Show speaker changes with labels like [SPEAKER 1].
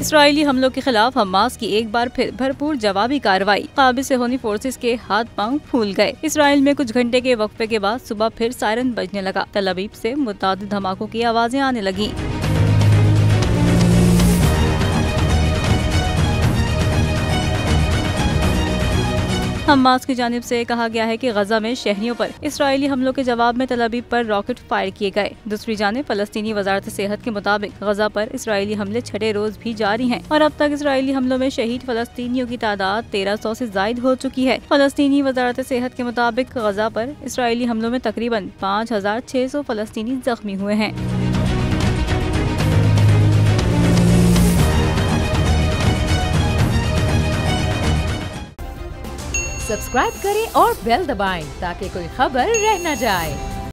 [SPEAKER 1] Israeli हमलों के खिलाफ हमास की एक बार फिर भरपूर जवाबी कार्रवाई। काबिज से होनी फोर्सेस के हाथ पांव फूल गए। इसराइल में कुछ घंटे के वक्फे के बाद सुबह फिर सायरन बजने लगा। तल अवीव से मुतअद्दिद धमाकों की आवाजें आने लगी। हमास की जानिब से कहा गया है कि गजा में शहरियों पर इसराइली हमलों के जवाब में तल अवीव पर रॉकेट फायर किए गए। दूसरी जानिब फलस्तीनी वजारत सेहत के मुताबिक गजा पर इसराइली हमले छठे रोज भी जारी हैं और अब तक इसराइली हमलों में शहीद फलस्तीनियों की तादाद 1300 से जायद हो चुकी है। फलस्तीनी वजारत सेहत के मुताबिक गजा पर इसराइली हमलों में तकरीबन 5600 फलस्तीनी जख्मी हुए हैं।
[SPEAKER 2] सब्सक्राइब करें और बेल दबाएं ताकि कोई खबर रह न जाए।